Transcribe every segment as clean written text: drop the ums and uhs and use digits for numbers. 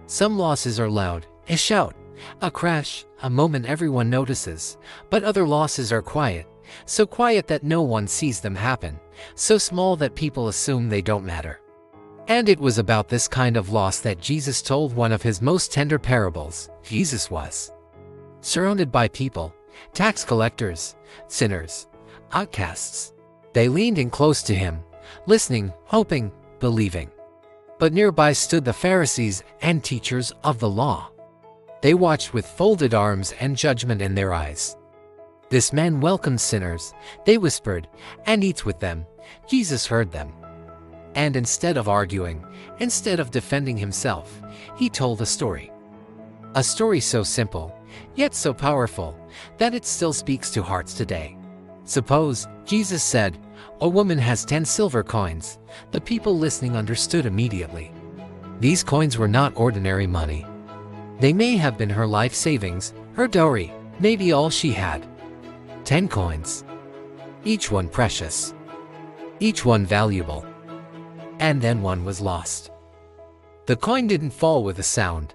Some losses are loud, a shout, a crash, a moment everyone notices, but other losses are quiet, so quiet that no one sees them happen, so small that people assume they don't matter. And it was about this kind of loss that Jesus told one of his most tender parables. Jesus was surrounded by people, tax collectors, sinners, outcasts. They leaned in close to him, listening, hoping, believing. But nearby stood the Pharisees and teachers of the law. They watched with folded arms and judgment in their eyes. "This man welcomes sinners," they whispered, "and eats with them." Jesus heard them. And instead of arguing, instead of defending himself, he told a story. A story so simple, yet so powerful, that it still speaks to hearts today. "Suppose," Jesus said, "a woman has 10 silver coins." The people listening understood immediately. These coins were not ordinary money. They may have been her life savings, her dowry, maybe all she had. 10 coins. Each one precious. Each one valuable. And then one was lost. The coin didn't fall with a sound.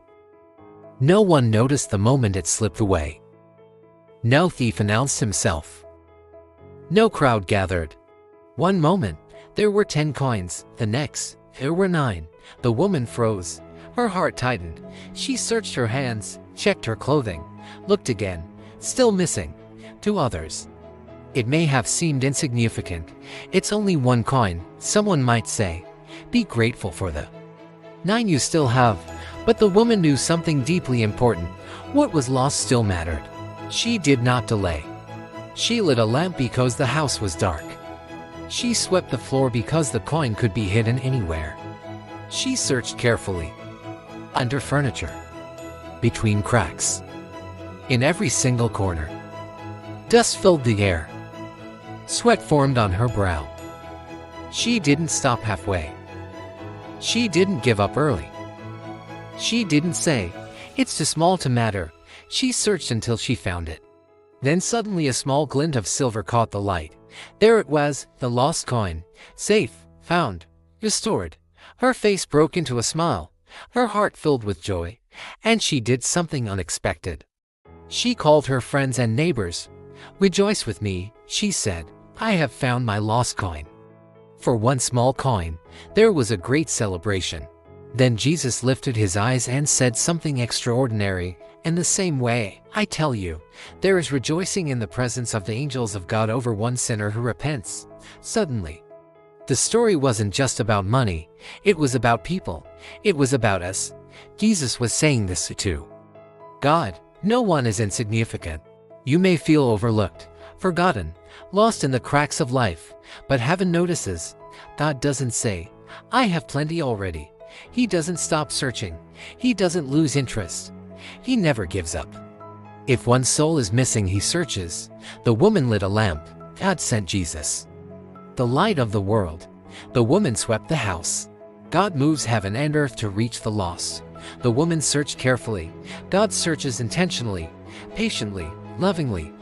No one noticed the moment it slipped away. No thief announced himself. No crowd gathered. One moment, there were 10 coins. The next, there were 9. The woman froze. Her heart tightened. She searched her hands, checked her clothing, looked again. Still missing. To others, it may have seemed insignificant. It's only 1 coin, someone might say. Be grateful for the 9 you still have. But the woman knew something deeply important. What was lost still mattered. She did not delay. She lit a lamp because the house was dark. She swept the floor because the coin could be hidden anywhere. She searched carefully. Under furniture. Between cracks. In every single corner. Dust filled the air. Sweat formed on her brow. She didn't stop halfway. She didn't give up early. She didn't say, "It's too small to matter." She searched until she found it. Then suddenly a small glint of silver caught the light. There it was, the lost coin. Safe, found, restored. Her face broke into a smile. Her heart filled with joy. And she did something unexpected. She called her friends and neighbors. "Rejoice with me," she said. "I have found my lost coin." For one small coin, there was a great celebration. Then Jesus lifted his eyes and said something extraordinary. "In the same way, I tell you, there is rejoicing in the presence of the angels of God over one sinner who repents." Suddenly, the story wasn't just about money. It was about people. It was about us. Jesus was saying this to God. No one is insignificant. You may feel overlooked, forgotten, lost in the cracks of life, but heaven notices. God doesn't say, "I have plenty already." He doesn't stop searching. He doesn't lose interest. He never gives up. If one soul is missing, he searches. The woman lit a lamp. God sent Jesus, the light of the world. The woman swept the house. God moves heaven and earth to reach the lost. The woman searched carefully. God searches intentionally, patiently, lovingly.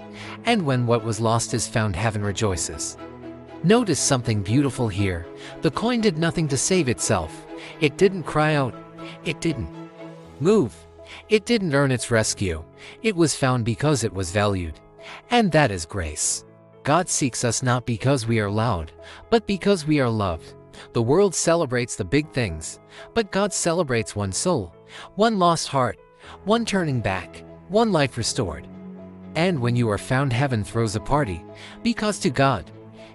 And when what was lost is found, heaven rejoices. Notice something beautiful here. The coin did nothing to save itself. It didn't cry out. It didn't move. It didn't earn its rescue. It was found because it was valued. And that is grace. God seeks us not because we are loud, but because we are loved. The world celebrates the big things, but God celebrates one soul, one lost heart, one turning back, one life restored. And when you are found, heaven throws a party, because to God,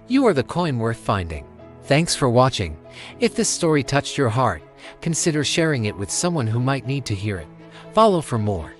you are the coin worth finding. Thanks for watching. If this story touched your heart, consider sharing it with someone who might need to hear it. Follow for more.